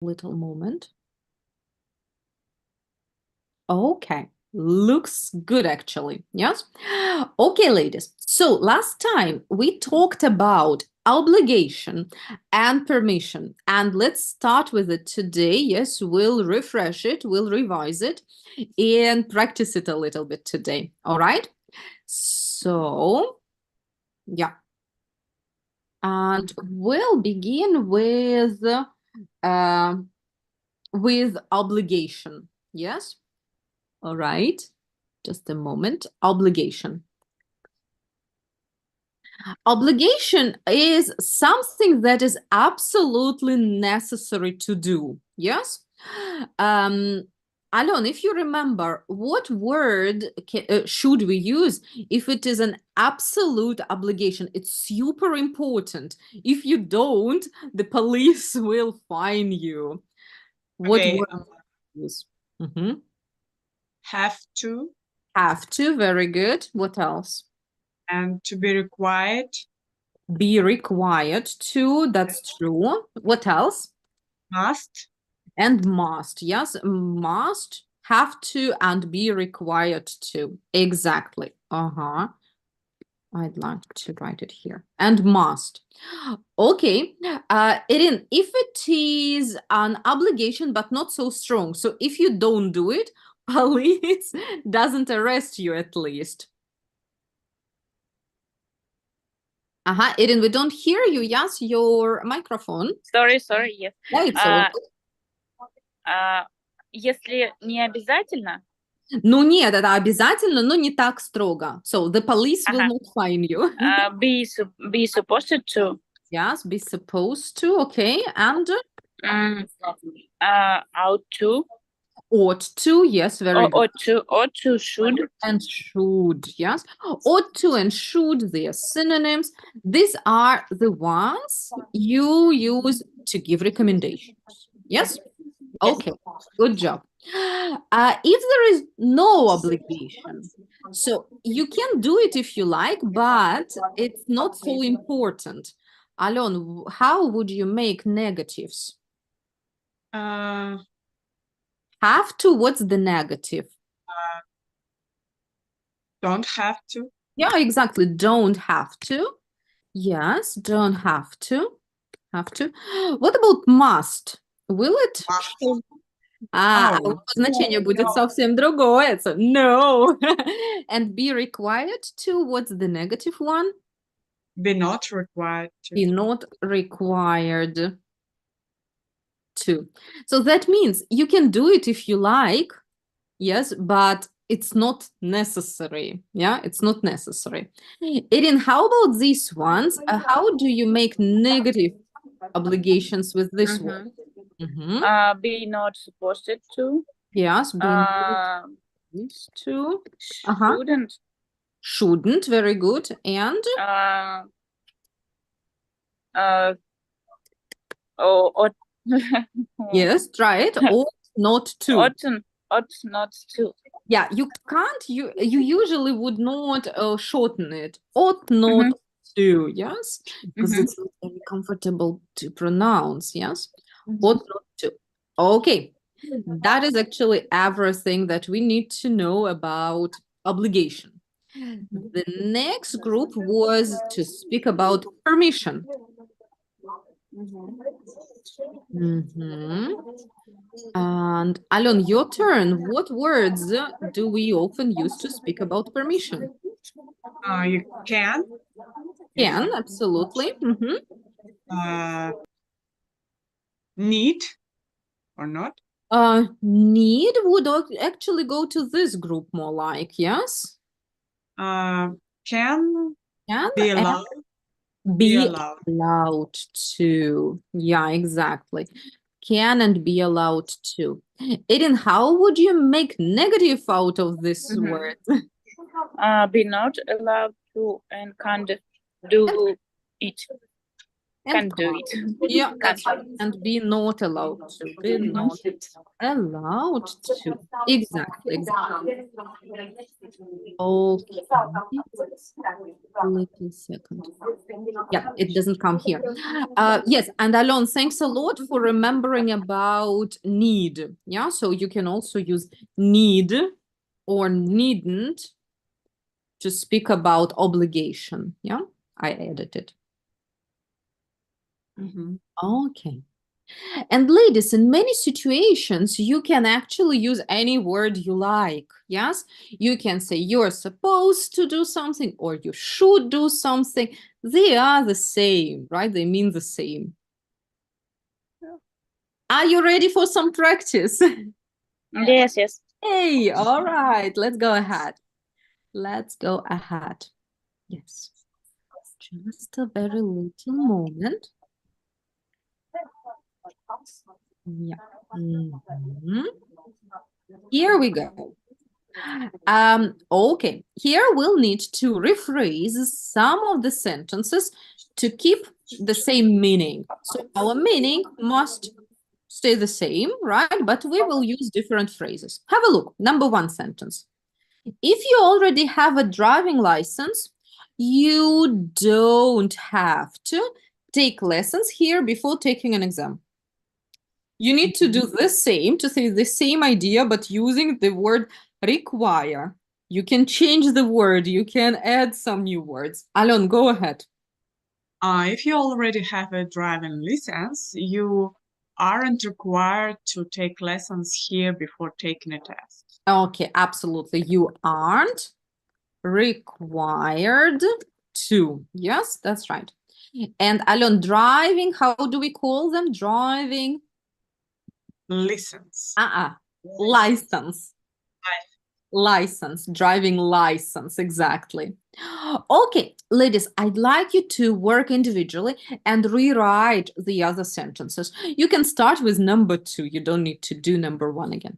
Little moment. Okay, looks good actually. Yes. Okay, ladies. So last time we talked about obligation and permission, and let's start with it today. Yes, we'll refresh it, we'll revise it, and practice it a little bit today. All right. So, yeah, and we'll begin uh, with obligation. Yes. All right. Just a moment. Obligation. Obligation is something that is absolutely necessary to do. Yes. Alon, if you remember, what word should we use if it is an absolute obligation? It's super important. If you don't, the police will fine you. What Okay, word use? Mhm. have to Have to, very good. What else? and to be required, Be required to, that's true. What else? must, And must, yes, must, have to, and be required to. Exactly. Uh-huh. I'd like to write it here. And must. Okay. Erin, if it is an obligation but not so strong, so if you don't do it, police doesn't arrest you at least. Uh-huh. Erin, we don't hear you. Yes, your microphone. Sorry, yes. Yeah, it's all Если не обязательно, Ну нет, это обязательно, но не так строго. So the police will ага, not fine you. be supposed to, Yes, be supposed to, okay, and ought to, ought to, yes, very good. ought to, should. And should, yes. Ought to and should, they are synonyms. These are the ones you use to give recommendations. Yes? Okay, good job. If there is no obligation, so you can do it if you like, but it's not so important. Alon, how would you make negatives? uh, Have to, what's the negative? don't have to, Yeah, exactly. Don't have to. Yes, don't have to. Have to. What about must? Will it? must. А Oh, значение будет совсем другое. So, no. And be required to, what's the negative one? be not required Be to. not required to. So that means you can do it if you like, yes, but it's not necessary. Yeah, it's not necessary. Erin, how about these ones? How do you make negative obligations with this word? Be not supposed to, Yes, be used to. shouldn't, Shouldn't, very good. And ought, yes, try it. Ought not to. ought not to. Yeah, you can't, you usually would not shorten it. Ought not to, yes? Because it's not very comfortable to pronounce, yes? Ought not to. Okay. That is actually everything that we need to know about obligation. The next group was to speak about permission. And Alon, your turn. What words do we often use to speak about permission? You can. Can, absolutely. Need or not? Need would actually go to this group more like, yes? Can Can be and allowed. be allowed. allowed to. Yeah, exactly. Can and be allowed to. Aiden, how would you make negative out of this word? Be not allowed to and can't do it. Can do can't. it. Yeah, that's Can't. right. And be not allowed to. Be not allowed to. Exactly, exactly. Okay. Little second. Yeah, it doesn't come here. Yes, and Alon, thanks a lot for remembering about need. Yeah, so you can also use need or needn't to speak about obligation. Yeah, I added it. Mhm. Okay. And ladies, in many situations, you can actually use any word you like. Yes, you can say you're supposed to do something or you should do something. They are the same, right? They mean the same. Are you ready for some practice? Yes, yes. Hey, all right, let's go ahead. Let's go ahead. Yes. Just a very little moment. Yeah. Mhm. Here we go. Okay, here we'll need to rephrase some of the sentences to keep the same meaning. So our meaning must stay the same, right? But we will use different phrases. Have a look. Number one sentence. If you already have a driving license, you don't have to take lessons here before taking an exam. You need to do the same, to say the same idea, but using the word require. You can change the word, you can add some new words. Alon, go ahead. If you already have a driving license, you aren't required to take lessons here before taking a test. Okay, absolutely. You aren't required to. Yes, that's right. And Alon, driving, how do we call them? Driving? License. License. License, driving license, exactly. Okay, ladies, I'd like you to work individually and rewrite the other sentences. You can start with number 2. You don't need to do number 1 again.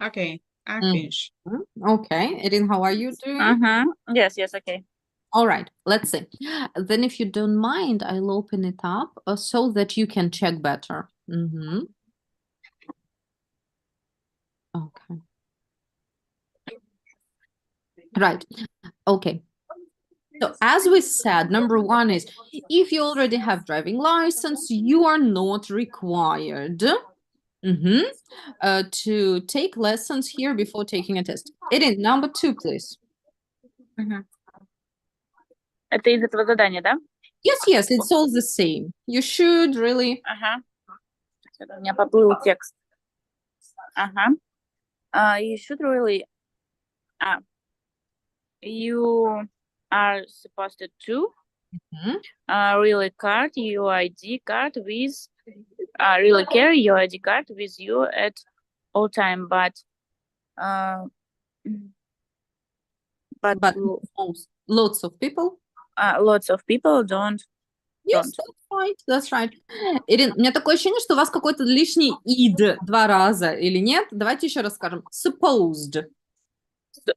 Okay, I Mhm. finish. Okay, Erin, how are you doing? Yes, yes, okay. All right, let's see. Then if you don't mind, I'll open it up so that you can check better. Okay. Right. Okay. So as we said, number 1 is if you already have driving license, you are not required To take lessons here before taking a test. Ирин, number 2, please. Это из этого задания, да? Yes, it's all the same. You should really... Ага. Что-то у меня поплыл текст. Ага. You should really... You are supposed to really card your ID card with... really carry your ID card with you at all time, but lots of people don't. Yes, that's right. Ирин, у меня такое ощущение, что у вас какой-то лишний id 2 раза, или нет? Давайте еще раз скажем. Supposed.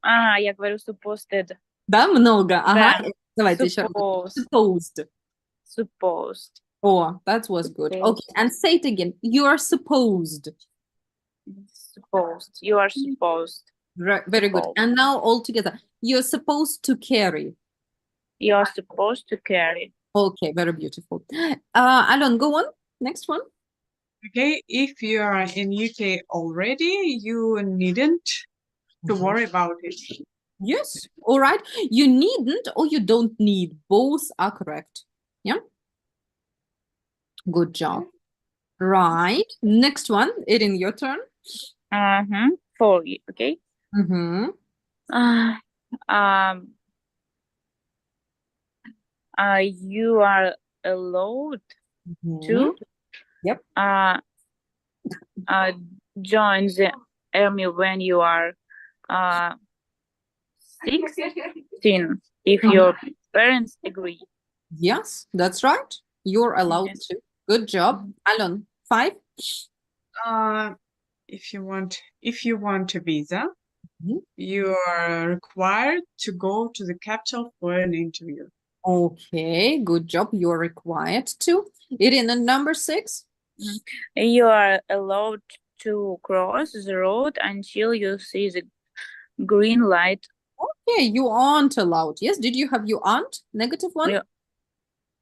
Я говорю supposed. Да, много? Ага. Да. Давайте еще раз. Supposed. Supposed. Oh, that was good. Okay, and say it again. You are supposed. Supposed. You are supposed. Very good. And now all together. You're supposed to carry. You are supposed to carry. Okay, very beautiful. Alon, go on. Next one. Okay, if you are in UK already, you needn't to worry about it. Yes, all right. You needn't or you don't need. Both are correct. Yeah. Good job. Right. Next one. Erin, your turn. For you, okay. You are allowed to join the army when you are 16 if your parents agree. Yes, that's right. You're allowed to. Good job. Alon, 5. If you want a visa, you are required to go to the capital for an interview. Okay, good job. You're required to. Irina, number 6. You are allowed to cross the road until you see the green light. Okay, you aren't allowed. Yes, did you have you aren't? Negative one? You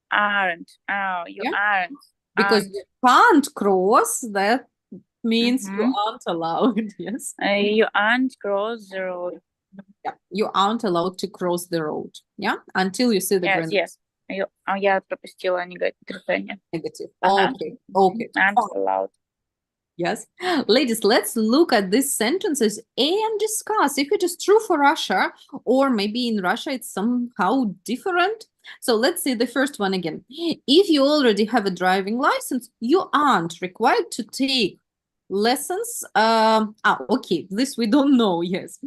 aren't. Oh, you aren't. Because you can't cross, that means you aren't allowed. Yes. You aren't cross the road. Yeah, you aren't allowed to cross the road. Yeah, until you see the green. Yes. Я пропустила негатив. Negative. Okay. Aren't allowed. Yes. Ladies, let's look at these sentences and discuss if it is true for Russia or maybe in Russia it's somehow different. So let's see the first one again. If you already have a driving license, you aren't required to take lessons. Okay, this we don't know. Yes.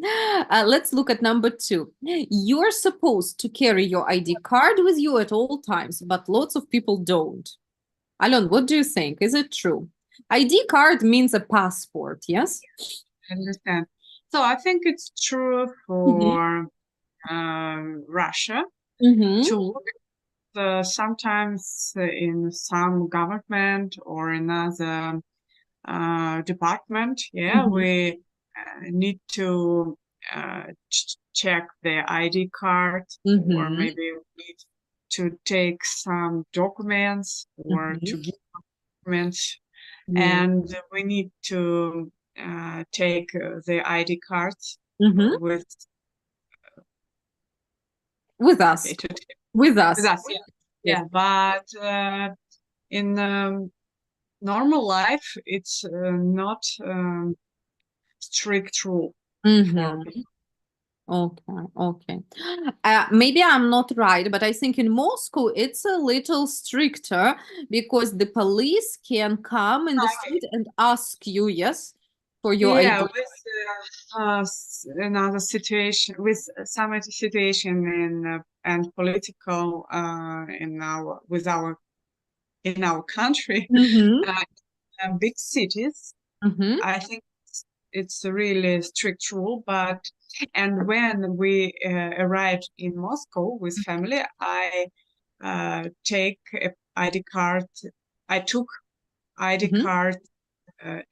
Let's look at number 2. You're supposed to carry your ID card with you at all times, but lots of people don't. Alon, what do you think? Is it true? ID card means a passport, yes? I understand. So I think it's true for Russia to work sometimes in some government or another department. Yeah, we need to check the ID card, or maybe we need to take some documents or to give documents. And we need to take the ID cards with us. With us. Yeah. But in normal life, it's not strict rule. Okay. Maybe I'm not right, but I think in Moscow it's a little stricter because the police can come in the street and ask you, yes, for your ID. With another situation, with some situation in and political in our country, big cities, I think it's a really strict rule. And when we arrived in Moscow with family, I take a ID card. I took ID card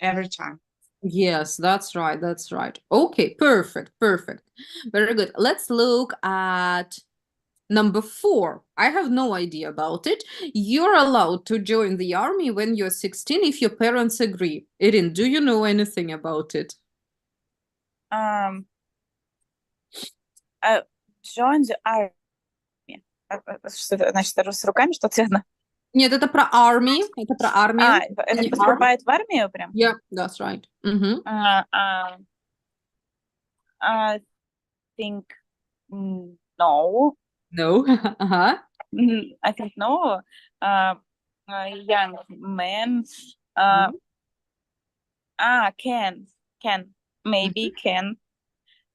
every time. Yes, that's right. Okay, perfect. Very good. Let's look at Number 4, I have no idea about it. You're allowed to join the army when you're 16 if your parents agree. Irin, do you know anything about it? Join the army. Что это значит? Это с руками что-то связано? Нет, это про army. Это про армию. Это Не поступает в армию прям? Yeah, that's right. I think no. No. Ага. I think no. Young man. Can. Maybe can.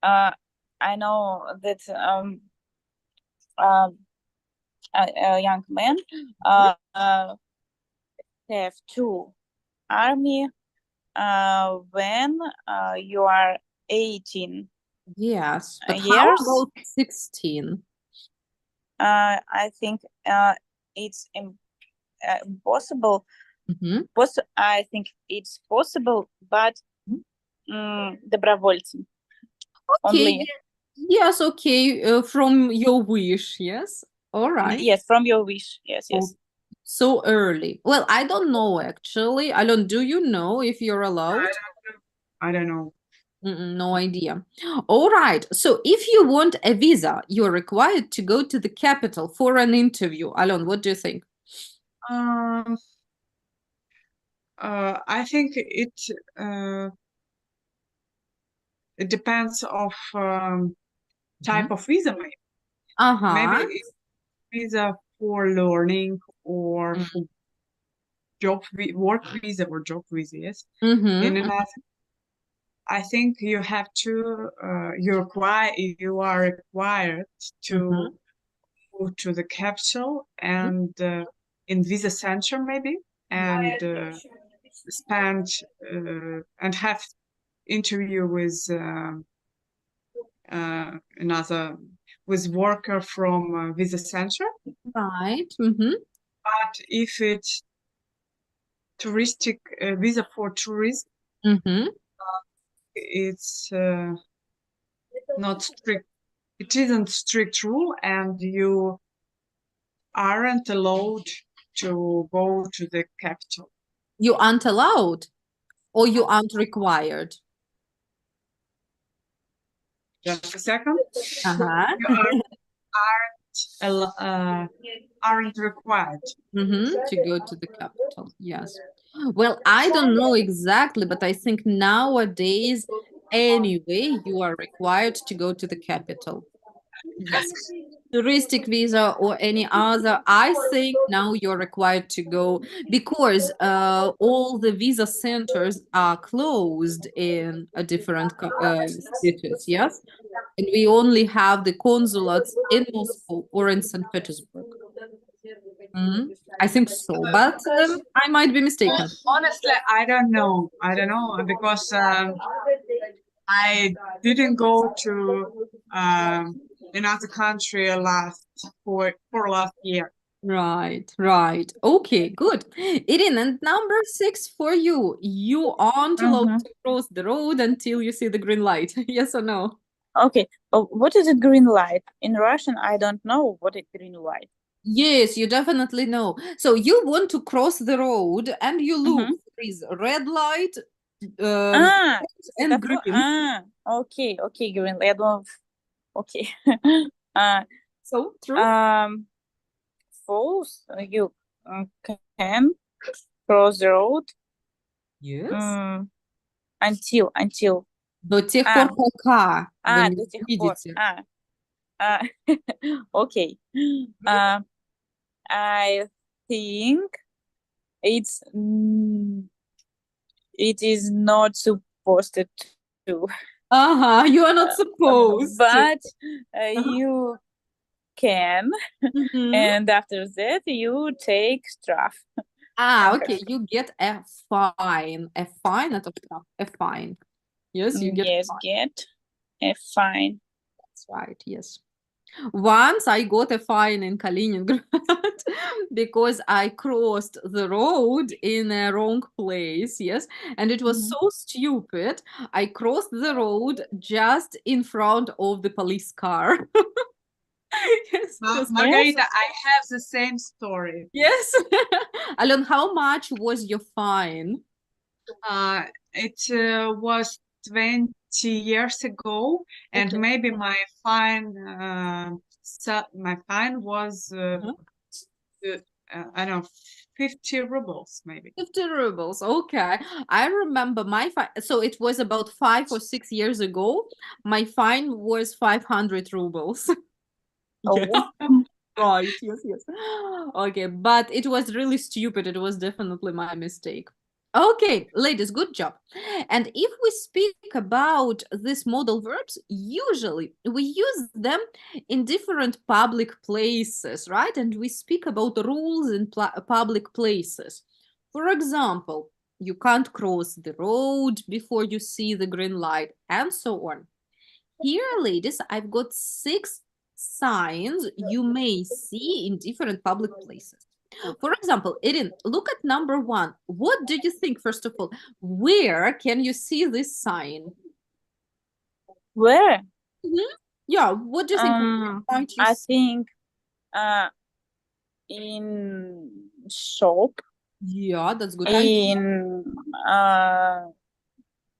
I know that a young man have to army when you are 18 Yes, but how years. about 16? I think it's impossible. I think it's possible, but добровольцем. Okay. Only. Yes, okay. From your wish, yes? All right. Yes, from your wish. Yes. So early. Well, I don't know actually. Alon, do you know if you're allowed? I don't know. No idea. All right. So if you want a visa, you're required to go to the capital for an interview. Alon, what do you think? I think it depends of type of visa, maybe. Maybe it's visa for learning or for work visa or job visa, yes. And another, I think you have to you are required to go to the capital and in visa center maybe and spend and have interview with another with worker from visa center. Right. But if it's touristic visa for tourism, it's not strict. It isn't strict rule, and you aren't allowed to go to the capital. You aren't allowed, or you aren't required? Just a second. You aren't required to go to the capital. Yes. Well, I don't know exactly, but I think nowadays, anyway, you are required to go to the capital. Yes. Touristic visa or any other, I think now you're required to go because all the visa centers are closed in a different cities, yes? And we only have the consulates in Moscow or in St. Petersburg. I think so, but I might be mistaken. Honestly, I don't know. Because I didn't go to another country for last year. Right. Okay, good. Irin, and number 6 for you. You aren't allowed to cross the road until you see the green light. Yes or no? Okay. What is a green light? In Russian, I don't know what is green light. Yes, you definitely know. So you want to cross the road and you look, there is a red light and green. Okay, green light. Okay. So true. False, you can cross the road. Yes. Until. До тех пор, пока вы до тех видите. Okay. I think it is not supposed to. You are not supposed but you can, and after that you take stuff. Okay, you get a fine. A fine, not a fine. Yes, you get a fine. That's right, yes. Once I got a fine in Kaliningrad because I crossed the road in a wrong place, yes, and it was so stupid. I crossed the road just in front of the police car. Yes. Margarita, I have the same story. Yes. Alon, how much was your fine? It was 20 years ago, and Okay. maybe my fine was I don't know, 50 rubles maybe. 50 rubles. Okay. I remember my fine. So it was about 5 or 6 years ago. My fine was 500 rubles. Yeah. Oh. Right. Yes, yes. Okay. But it was really stupid. It was definitely my mistake. Okay, ladies, good job. And if we speak about these modal verbs, usually we use them in different public places, right? And we speak about rules in public places. For example, you can't cross the road before you see the green light, and so on. Here, ladies, I've got 6 signs you may see in different public places. For example, Erin, look at number 1. What do you think, first of all? Where can you see this sign? Where? Yeah, what do you think? Might you I see? think in shop, Yeah, that's good idea. in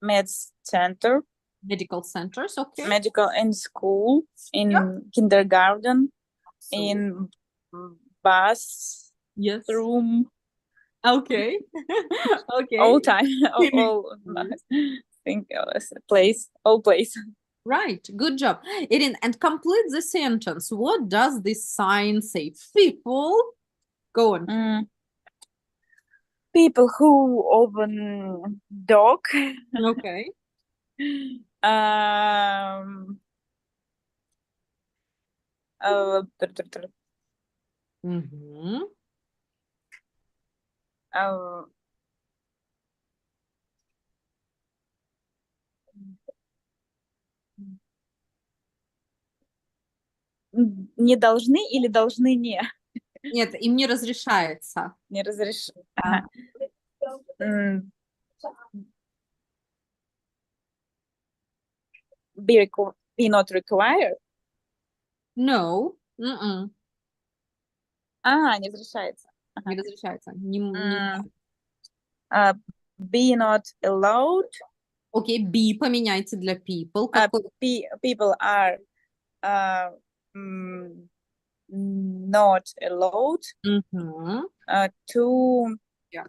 med center, Medical centers, okay. medical in school, in Yeah. kindergarten, So, in bus yes. room, Okay. Okay. all time, all think place, all place. Right, good job. Erin, and complete the sentence. What does this sign say? People, go on. People who open dog. Okay. Um. Mm-hmm. Uh, не должны или должны не? Нет, им не разрешается. Не разреш... А. Ага. Be not required? No. Mm-mm. Не разрешается. Не разрешается. Be not allowed. Окей, be поменяйте для people. Какой? People are not allowed to Yeah.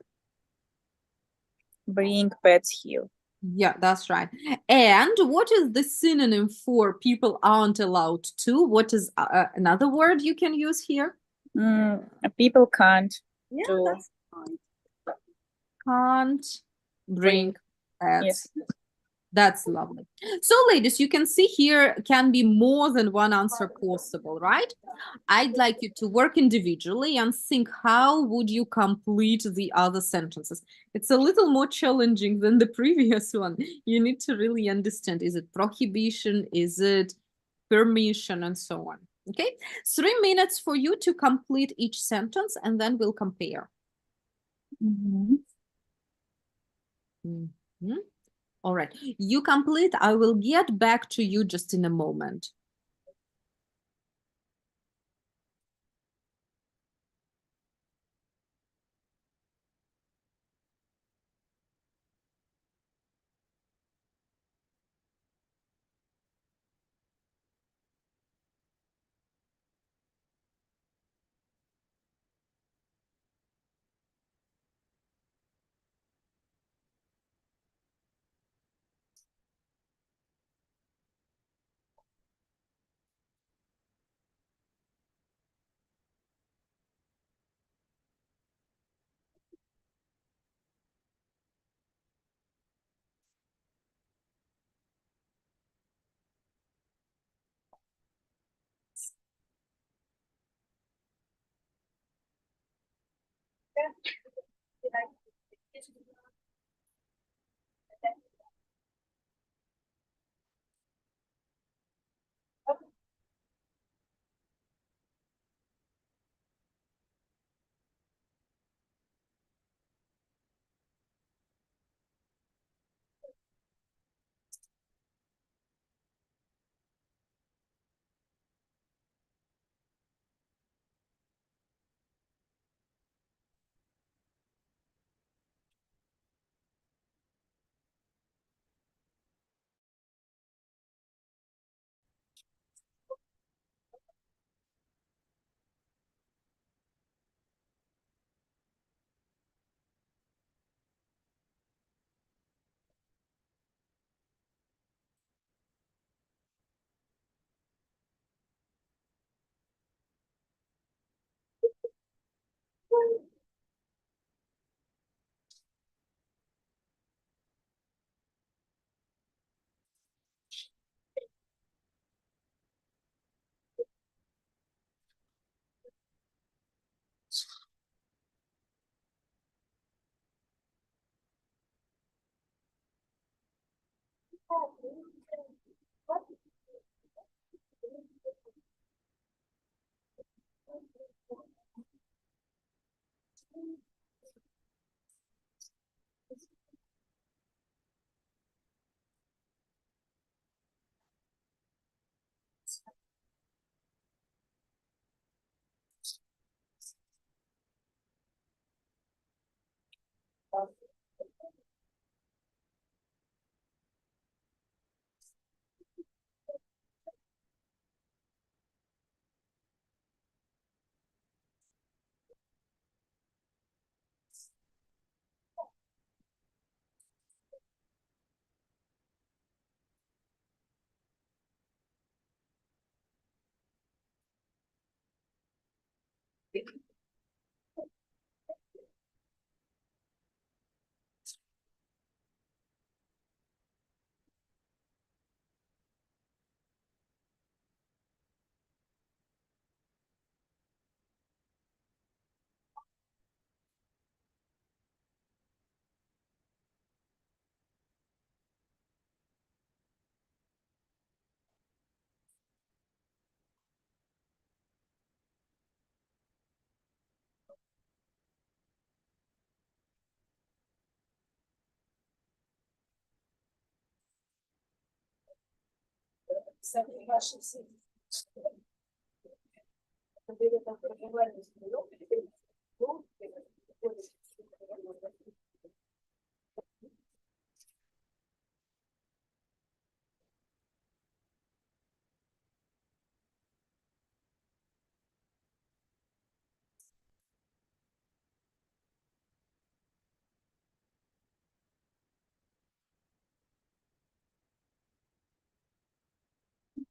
bring pets here. Yeah, that's right. And what is the synonym for people aren't allowed to? What is another word you can use here? People can't Yeah, do. that's right. Can't bring pets. Yes. That's lovely. So, ladies, you can see here can be more than one answer possible, right? I'd like you to work individually and think how would you complete the other sentences. It's a little more challenging than the previous one. You need to really understand, is it prohibition, is it permission, and so on. Okay, 3 minutes for you to complete each sentence and then we'll compare. All right, you complete. I will get back to you just in a moment.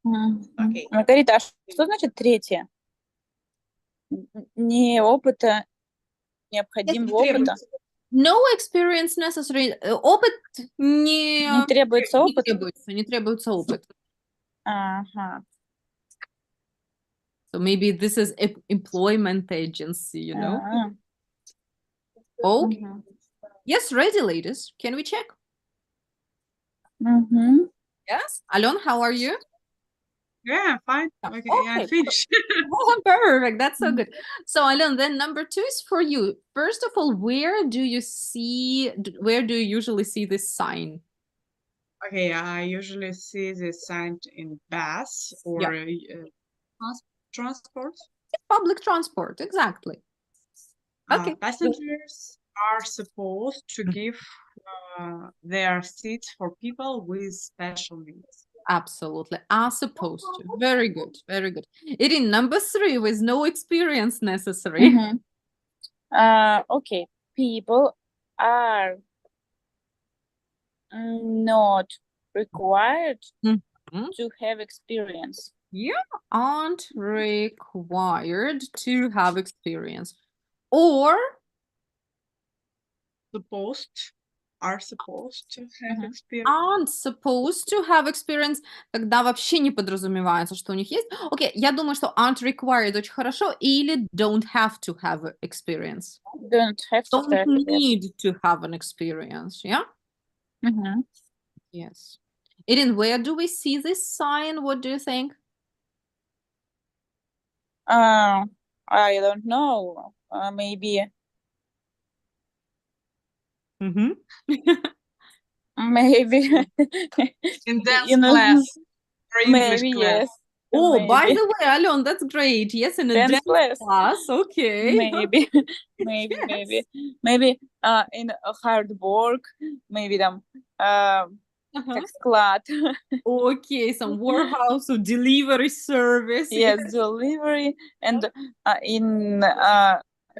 Okay. Маргарита, а что значит третье? Не опыта, необходимого опыта. No experience necessary. Опыт не Не требуется не опыт? не требуется опыт. Ага. So maybe this is employment agency, you know? А. Okay. Мгм. Yes, ready, ladies. Can we check? Мгм. Yes. Alon, how are you? Yeah, fine. Yeah. Okay, I Okay. finished. Oh, perfect. That's so good. So, Alon, then number 2 is for you. First of all, where do you usually see this sign? Okay, I usually see this sign in bus Yeah. or transport. Public transport, exactly. Okay. Passengers are supposed to give their seats for people with special needs. Absolutely. Are supposed to. Very good. Very good. Irin, number 3 with no experience necessary. Мгм. Okay. People are not required Mhm. to have experience. Yeah, aren't required to have experience. Or Are supposed to have Мгм. experience. aren't supposed to have experience, когда вообще не подразумевается, что у них есть. Окей, я думаю, что aren't required очень хорошо, или don't have to have experience. Don't have to Don't have, yes. need to have an experience, yeah? Мгм. Yes. Irin, where do we see this sign? What do you think? I don't know. Maybe maybe In dance you know, class or English maybe class. yes. Oh, by Maybe the way, Alon, that's great. Yes, in a dance dance class. class. Okay. Maybe maybe Yes. maybe in a hard work, maybe там Uh-huh. как склад. Okay, some warehouse or delivery service. Yes, delivery and in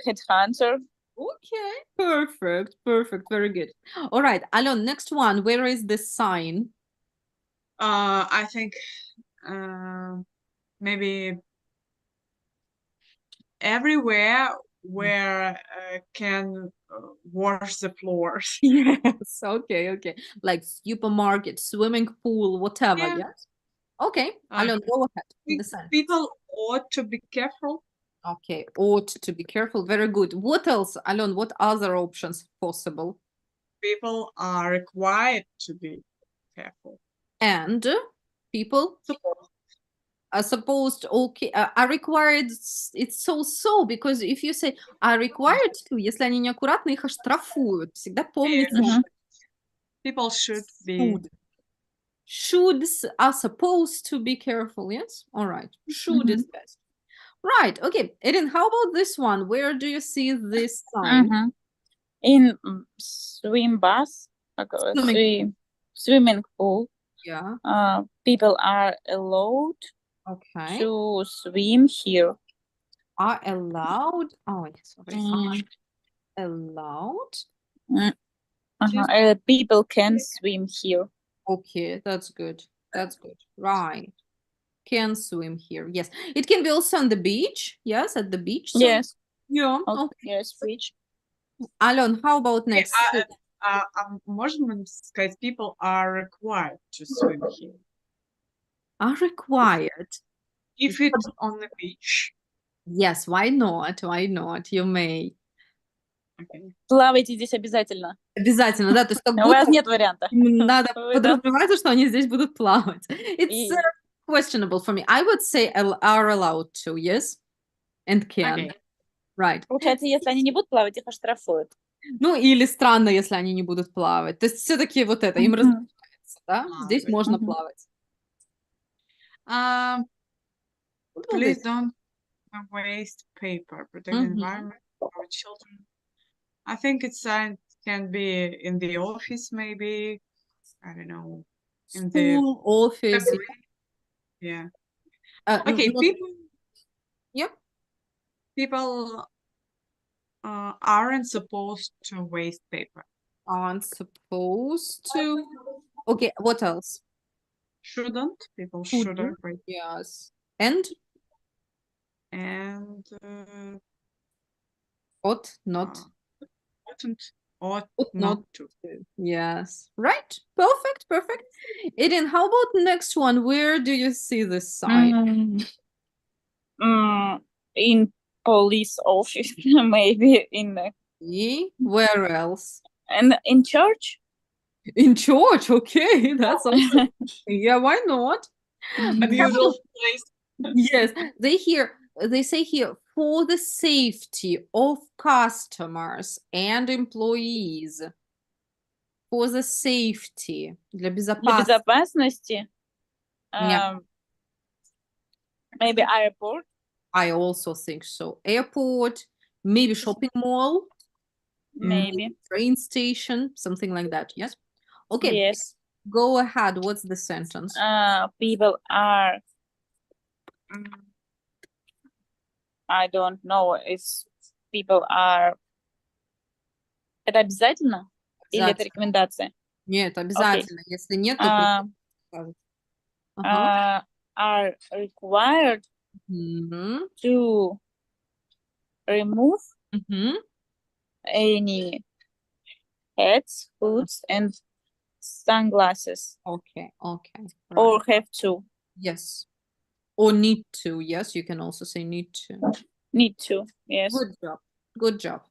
headhunter. Okay, perfect, perfect, very good. All right, Alon, next one. Where is this sign? I think maybe everywhere where can wash the floors. Yes, okay, okay. Like supermarket, swimming pool, whatever. Yeah. Yes. Okay, Uh, Alon, go ahead. The sign. People ought to be careful. Okay, ought to be careful. Very good. What else, Alon? What other options possible? People are required to be careful. And people are supposed, okay, are required, it's so, because if you say are required to, если они неаккуратны, их оштрафуют. Всегда помните. People should be. Shoulds are supposed to be careful, yes? All right. Should is best. Right, okay. Erin, how about this one? Where do you see this sign? In swim bath, swimming pool. Yeah. People are allowed to swim here. Are allowed? Oh, sorry. Allowed? People can swim here. Okay, that's good. That's good. Right. Can swim here. Yes. It can be also on the beach. Yes, at the beach. So Yes. yeah. Okay. Yes, beach. Alon, how about next? Можно сказать, people are required to swim here. Are required. If it's on the beach. Yes, why not? Why not? You may. Okay. Плавайте здесь обязательно. Обязательно, да, то есть как будто У вас нет варианта. надо подразумевается, что они здесь будут плавать. It's questionable for me. I would say are allowed to, yes? And can. Okay. Right. Получается, если они не будут плавать, их оштрафуют. Ну, или странно, если они не будут плавать. То есть все-таки вот это, им разрешается, да? Здесь можно плавать. Please don't waste paper. Protect the environment for children. I think it's can be in the office, maybe. I don't know. In School, the office. Yeah. Okay, people. Yep. People aren't supposed to waste paper. Aren't supposed to. Okay, what else? Shouldn't. People shouldn't. Yes. And? And ought not. Ought not to. Yes. Right. Perfect. Perfect. Eden, how about next one? Where do you see this sign? In police office, maybe in where else? And in church. In church, okay, that's awesome. Yeah, why not? Unusual place. Yes, they say here for the safety of customers and employees. For the safety, для безопасности. Yeah. Maybe airport. I also think so. Airport, maybe shopping mall. Maybe. Train station, something like that. Yes. Okay. Yes. Go ahead. What's the sentence? People are. I don't know. It's people are. Это обязательно? Или это рекомендация? Нет, обязательно. Если нет, то are required to remove any hats, hoods, and sunglasses. Okay. Right. Or have to. Yes. Or need to. Yes, you can also say need to. Need to. Yes. Good job. Good job.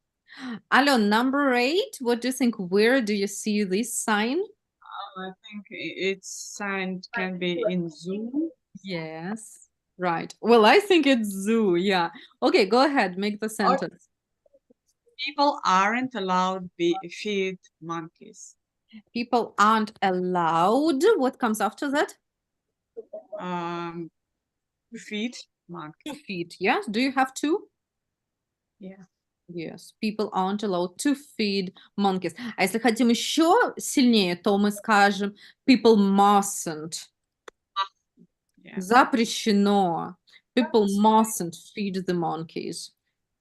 Alon, number 8. What do you think? Where do you see this sign? I think its sign can be in zoo. Yes. Right. Well, I think it's zoo. Yeah. Okay, go ahead. Make the sentence. People aren't allowed to feed monkeys. People aren't allowed. What comes after that? Feed monkeys. To feed. Yes. Do you have to? Yeah. Yes. People aren't allowed to feed monkeys. А если хотим еще сильнее, то мы скажем people mustn't. Yeah. Запрещено. People mustn't feed the monkeys.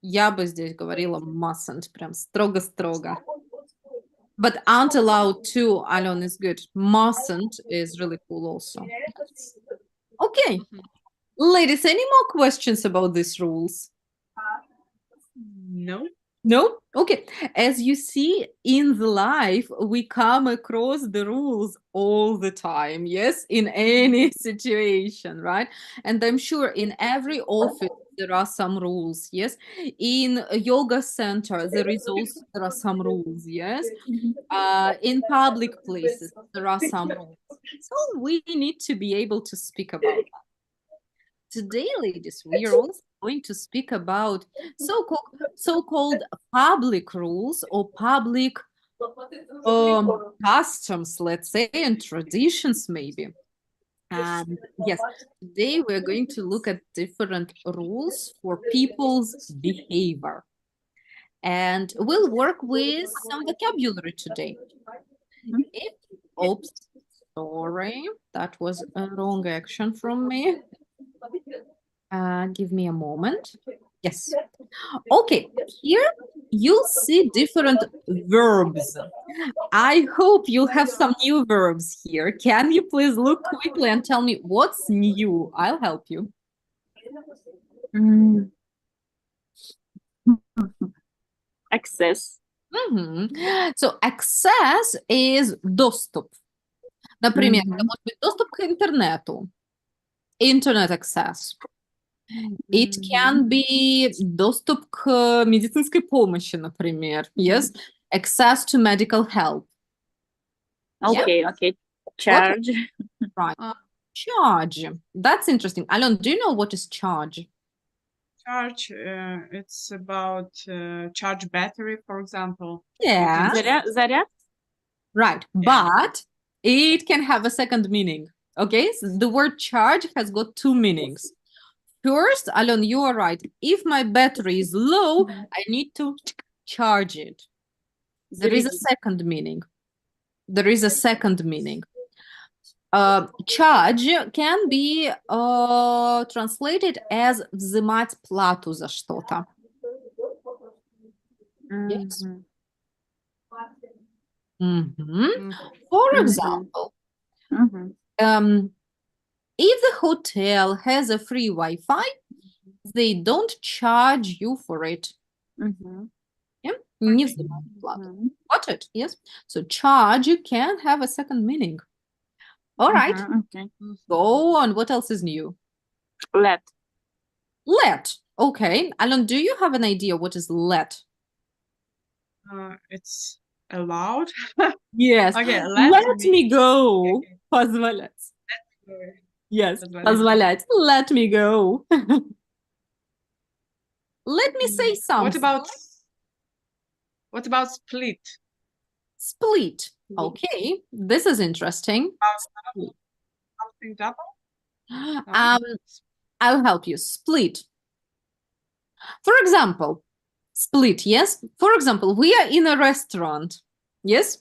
Я бы здесь говорила mustn't, прям строго-строго. But aren't allowed to, Alon, is good. Mustn't is really cool also. Okay. Ladies, any more questions about these rules? No. No? Okay. As you see, in the life, we come across the rules all the time. Yes, in any situation, right? And I'm sure in every office there are some rules. Yes, in a yoga center there are some rules. Yes, in public places there are some rules. So we need to be able to speak about that. Today, ladies, we are also going to speak about so-called public rules or public customs, let's say, and traditions, maybe. And yes, today we're going to look at different rules for people's behavior. And we'll work with some vocabulary today. If, oops, sorry, that was a wrong action from me. Give me a moment. Yes. Okay, here you'll see different verbs. I hope you'll have some new verbs here. Can you please look quickly and tell me what's new? I'll help you. Access. So access is доступ. Например, это может быть доступ к интернету. Internet access. It can be доступ к медицинской помощи, например. Yes, access to medical help. Okay, yeah? Okay. Charge. Right. Charge. That's interesting. Alon, do you know what is charge? Charge, it's about charge battery, for example. Yeah. Заряд? Right. Yeah. But it can have a second meaning. Okay. So the word charge has got two meanings. First, Alon, you are right. If my battery is low, I need to charge it. There is a second meaning. There is a second meaning. Charge can be translated as взимать плату за что-то. Yes. For example, if the hotel has a free Wi-Fi, they don't charge you for it. Yeah? Не взимают плату. Got it? Yes. So charge can have a second meaning. All right. Okay. Go on. What else is new? Let. Let. Okay. Alon, do you have an idea what is let? It's allowed. Yes. Okay, let me go. Позволять. Yes. Позволять. Let me go. Let me say something. What about split? Split. Okay. This is interesting. Something double? I'll help you. Split. For example, split, yes? For example, we are in a restaurant, yes?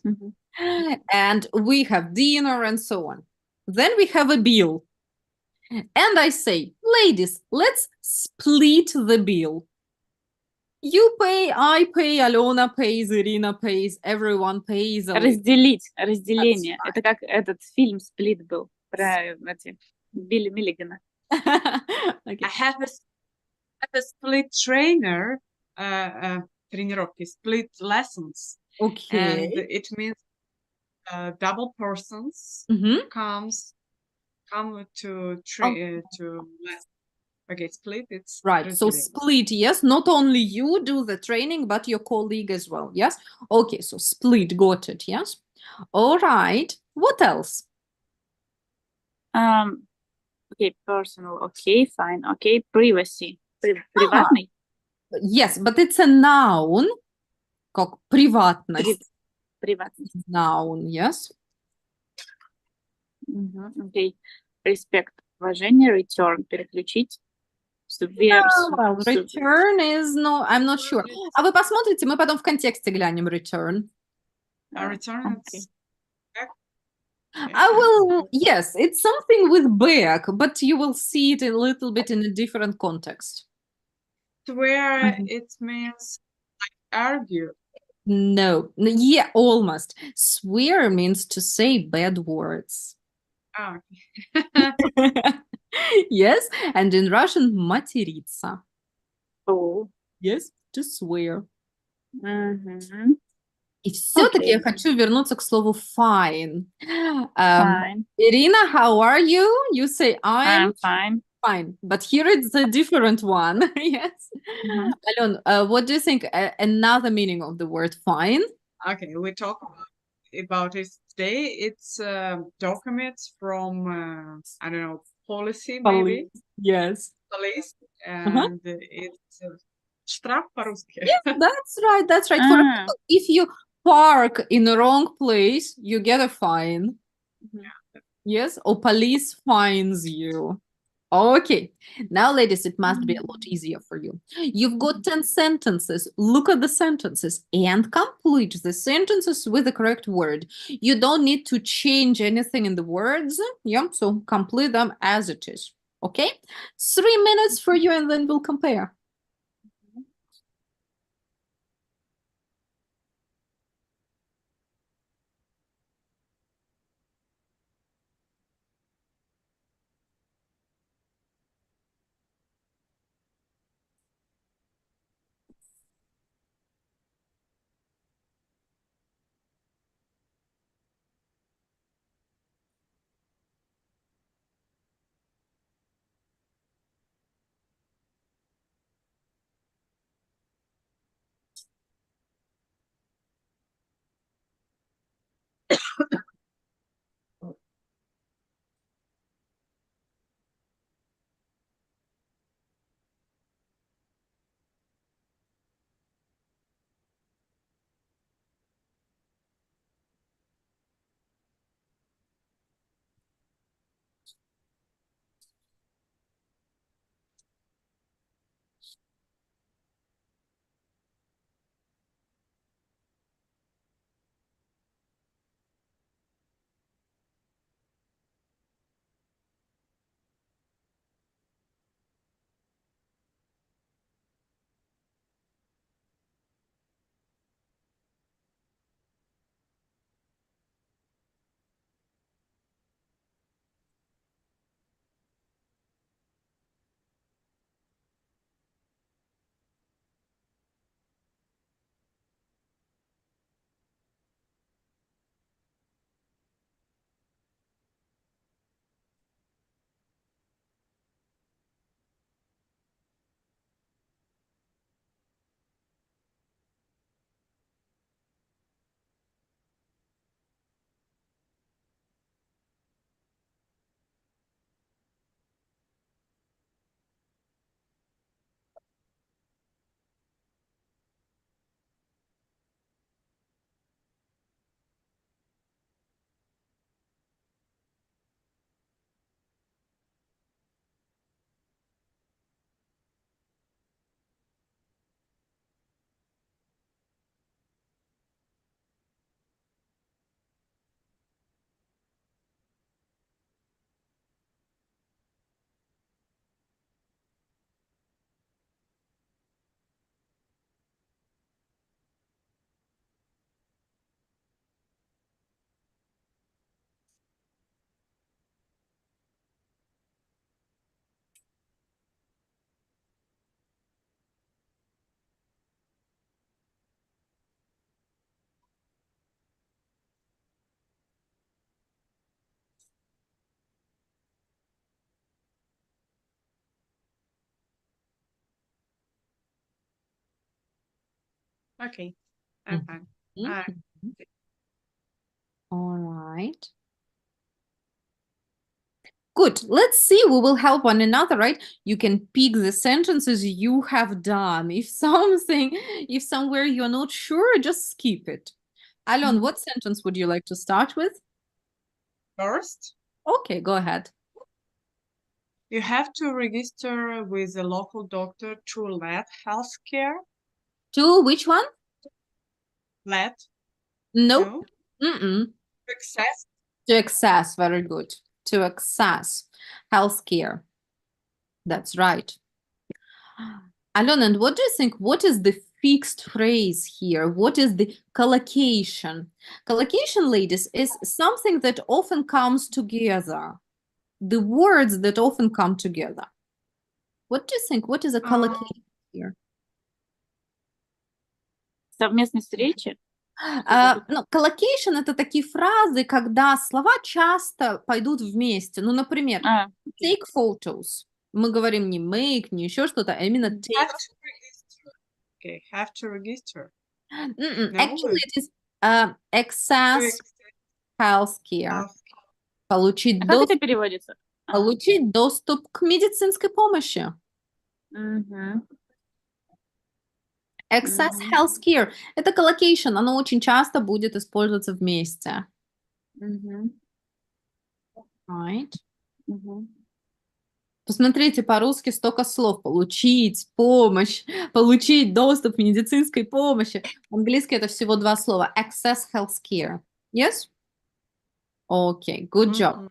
And we have dinner and so on. Then we have a bill. And I say, ladies, let's split the bill. You pay, I pay, Alona pays, Irina pays, everyone pays. Разделить, разделение. Это как этот фильм «Сплит» был про эти Билли Миллигана. Okay. I have a split trainer, тренировки, split lessons. Okay. And it means double persons come to train to lesson. Okay, split, it's right. So split, yes. Not only you do the training, but your colleague as well. Yes. Okay. So split, got it. Yes. All right. What else? Okay, personal. Okay, fine. Okay, privacy. Приватный. Yes, but it's a noun. Как приватность. Приватность. Noun, yes. Okay. Respect. Уважение. Return. Переключить. Return is no, I'm not sure. А вы посмотрите, мы потом в контексте глянем return. Return. Okay. I will, yes, it's something with back, but you will see it a little bit in a different context. Where it means like argue. No, yeah, almost. Swear means to say bad words. Oh. Yes, and in Russian, материться. Oh. Yes, to swear. И все-таки я хочу вернуться к слову fine. Fine. Irina, how are you? You say I'm fine. fine, but here it's a different one. Yes. Alon, what do you think another meaning of the word fine? Okay, we talk about it today. It's documents from I don't know, policy maybe. Yes. Police, and it's штраф по-русски. Yes, that's right. That's right. For example, if you park in the wrong place, you get a fine. Yes, or police fines you. Okay, now, ladies, it must be a lot easier for you. You've got 10 sentences. Look at the sentences and complete the sentences with the correct word. You don't need to change anything in the words. Yeah, so complete them as it is. Okay, 3 minutes for you, and then we'll compare. Okay, I'm fine. All right. Good. Let's see. We will help one another, right? You can pick the sentences you have done. If somewhere you're not sure, just skip it. Alon, what sentence would you like to start with? First, Okay, go ahead. you have to register with a local doctor to let healthcare. To which one? Let. No. To access. To access. Very good. To access healthcare. That's right. Alon, and what do you think? What is the fixed phrase here? What is the collocation? Collocation, ladies, is something that often comes together. The words that often come together. What do you think? What is a collocation here? Совместные встречи? Ну, collocation — это такие фразы, когда слова часто пойдут вместе. Ну, например, take photos. Мы говорим не make, не еще что-то, а именно Have take. to register. Okay, have to register. Actually, it is access To healthcare. access. Получить А как это переводится? получить доступ к медицинской помощи. Мгм. Access Мгм. healthcare. Это collocation, оно очень часто будет использоваться вместе. Мгм. Right? Мгм. Посмотрите, по-русски столько слов. Получить помощь, получить доступ к медицинской помощи. В-английски это всего 2 слова. Access healthcare. Yes? Okay, good job.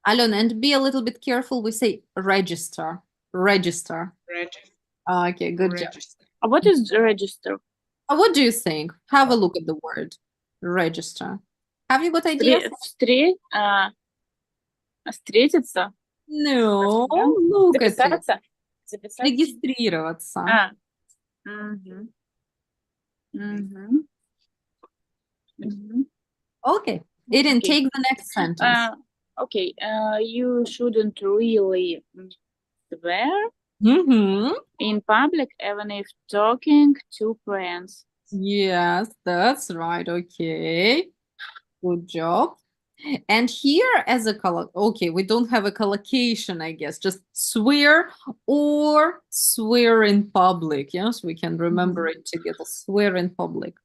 Alena, and be a little bit careful. We say register. Register. Register. Okay, good job. Register. What is register? What do you think? Have a look at the word. Register. Have you got ideas? Встретиться? No, Да? look at it. Записаться? Записаться? Регистрироваться. Мгм. Мгм. Мгм. Okay. Irene, Okay. take the next sentence. Okay. You shouldn't really swear in public, even if talking to friends. Yes, that's right. Okay. Good job. And here as a color, okay, we don't have a collocation, I guess, just swear or swear in public. Yes, we can remember it together. Swear in public.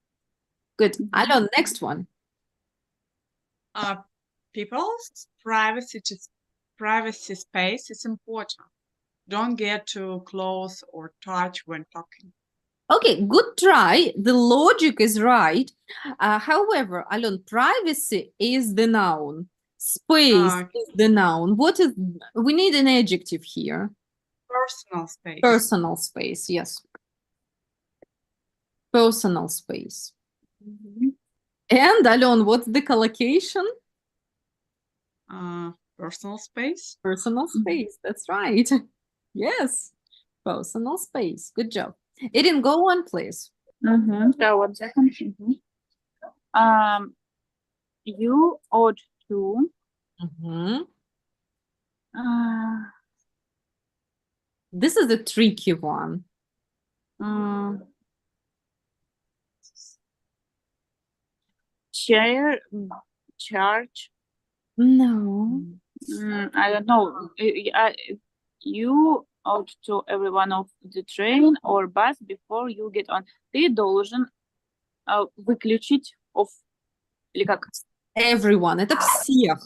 Good. Alon, next one. People's privacy space is important. Don't get too close or touch when talking. Okay, good try. The logic is right. However, Alon, privacy is the noun. Space is the noun. We need an adjective here. Personal space. Personal space, yes. Personal space. And Alon, what's the collocation? Personal space. Personal space, that's right. Yes, personal space. Good job. Irene, go on, please. Yeah, 1 second. You ought to This is a tricky one. Charge. No. I don't know. You ought to everyone of the train or bus before you get on. Ты должен выключить off. Или как? Everyone. Это всех.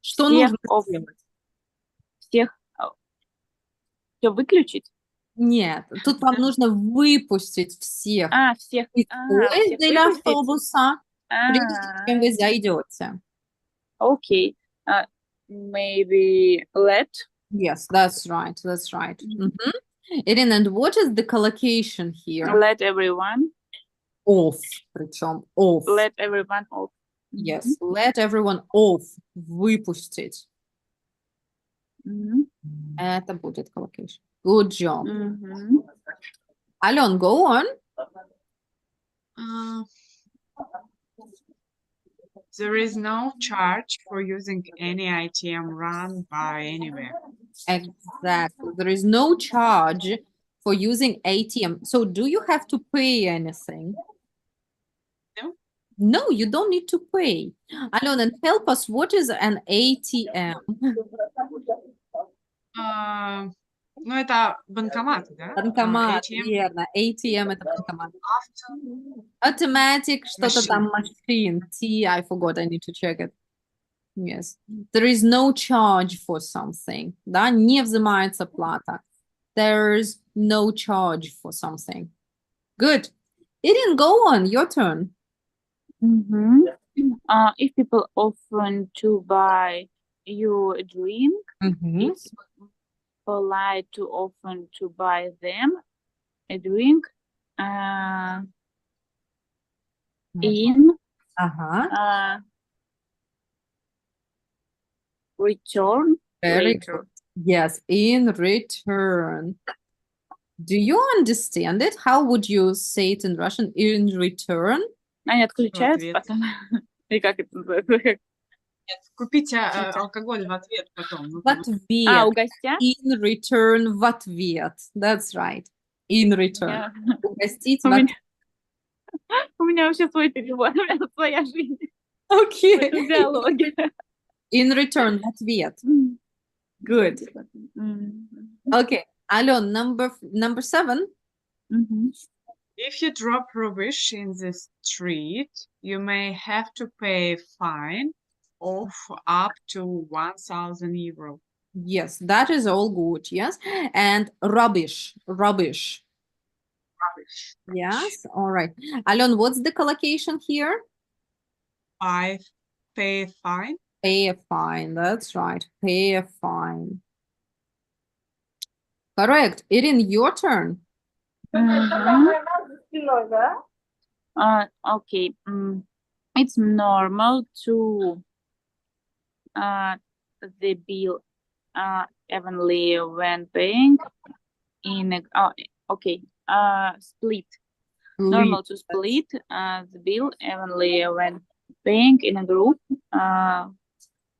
Что Всех нужно off. сделать? Всех. Все выключить? Нет, тут вам нужно выпустить всех Всех. из поезда Всех или выпустить? автобуса, прежде чем вы зайдете. Okay. Maybe let. Yes, that's right. That's right. Irene, and what is the collocation here? Let everyone. Off. Причем off. Let everyone off. Yes, let everyone off. Выпустить. Это будет collocation. Good job. Alon, go on. There is no charge for using any ATM run by anywhere. Exactly. There is no charge for using ATM. So do you have to pay anything? No. No, you don't need to pay. Alon, and help us, what is an ATM? Ну, это банкомат, да? Банкомат, ATM. верно. ATM — это банкомат. Automatic что-то там machine. T, I forgot, I need to check it. Yes. There is no charge for something. Да, не взимается плата. There's no charge for something. Good. Irene, go on. Your turn. If people often to buy you a drink, it's polite to often to buy them a drink in return. Very good. Yes, in return. Do you understand it? How would you say it in Russian? In return? Они отключаются ответ. потом. И как это называется? Нет, купить алкоголь в ответ потом. В ответ. угостят? In return, в ответ. That's right. In return. Я- Угостить У в ответ. меня, у меня вообще свой перевод, у меня своя жизнь в Окей. этом диалоге. In return, в ответ. Good. Okay. Alon, number 7. Мгм. If you drop rubbish in the street, you may have to pay fine of up to 1,000 euro. Yes, that is all good. Yes. And rubbish. Rubbish. Yes. All right. Alon, what's the collocation here? I pay fine. Pay a fine. That's right. Pay a fine. Correct. Irin, your turn. Okay. It's normal to the bill evenly when paying in a, okay. Split. Normal to split the bill evenly when paying in a group.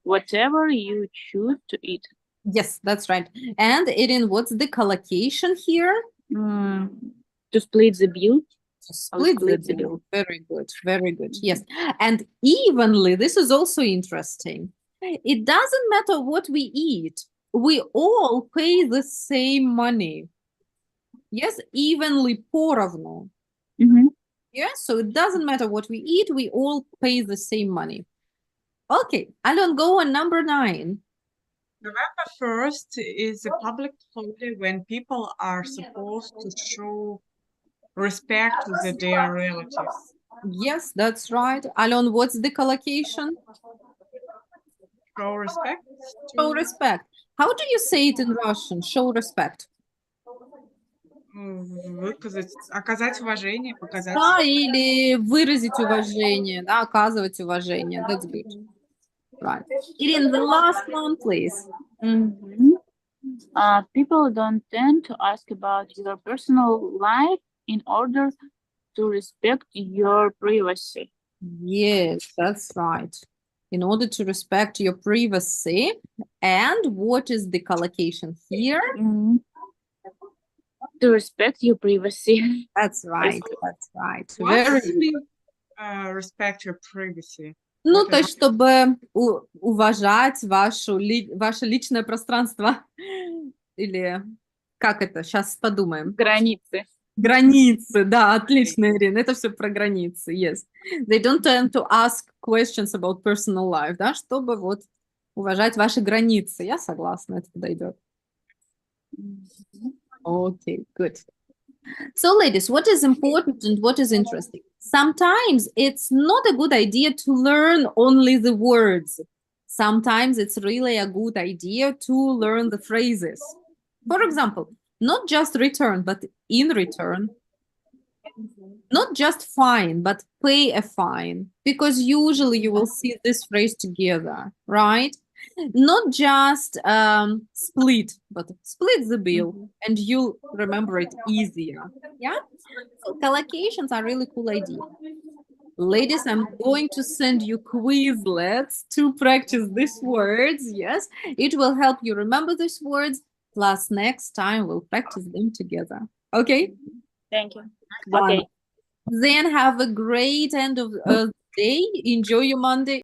Whatever you choose to eat. Yes, that's right. And Irin, what's the collocation here? To split the bill. To split the split the bill. Very good. Very good. Yes. And evenly, this is also interesting. It doesn't matter what we eat. We all pay the same money. Yes, evenly поровну. Yes, so it doesn't matter what we eat. We all pay the same money. Okay, Alon, go on number 9. November 1st is a public holiday when people are supposed to show respect to their relatives. Yes, that's right. Alon, what's the collocation? Show respect. Show respect. How do you say it in Russian? Show respect. Выказать, оказать уважение, показать. Да, или выразить уважение, да, оказывать уважение. That's good. Right. Irin, the last one, please. People don't tend to ask about your personal life in order to respect your privacy. Yes, that's right. In order to respect your privacy. And what is the collocation here? To respect your privacy. That's right. That's right. What Very does it mean, respect your privacy? Ну, то есть, чтобы уважать ваше личное пространство. Или как это? Сейчас подумаем. Границы. Границы, да, отлично, Ирина. Это все про границы, yes. They don't tend to ask questions about personal life, да, чтобы вот уважать ваши границы. Я согласна, это подойдет. Okay, good. So, ladies, what is important and what is interesting? Sometimes it's not a good idea to learn only the words. Sometimes it's really a good idea to learn the phrases. For example, not just return, but in return. Not just fine, but pay a fine. Because usually you will see this phrase together, right? Not just split, but split the bill and you'll remember it easier. Yeah? So collocations are really cool idea. Ladies, I'm going to send you Quizlets to practice these words. Yes, it will help you remember these words. Plus, next time we'll practice them together. Okay? Thank you. Okay. Okay. Then have a great end of day. Enjoy your Monday.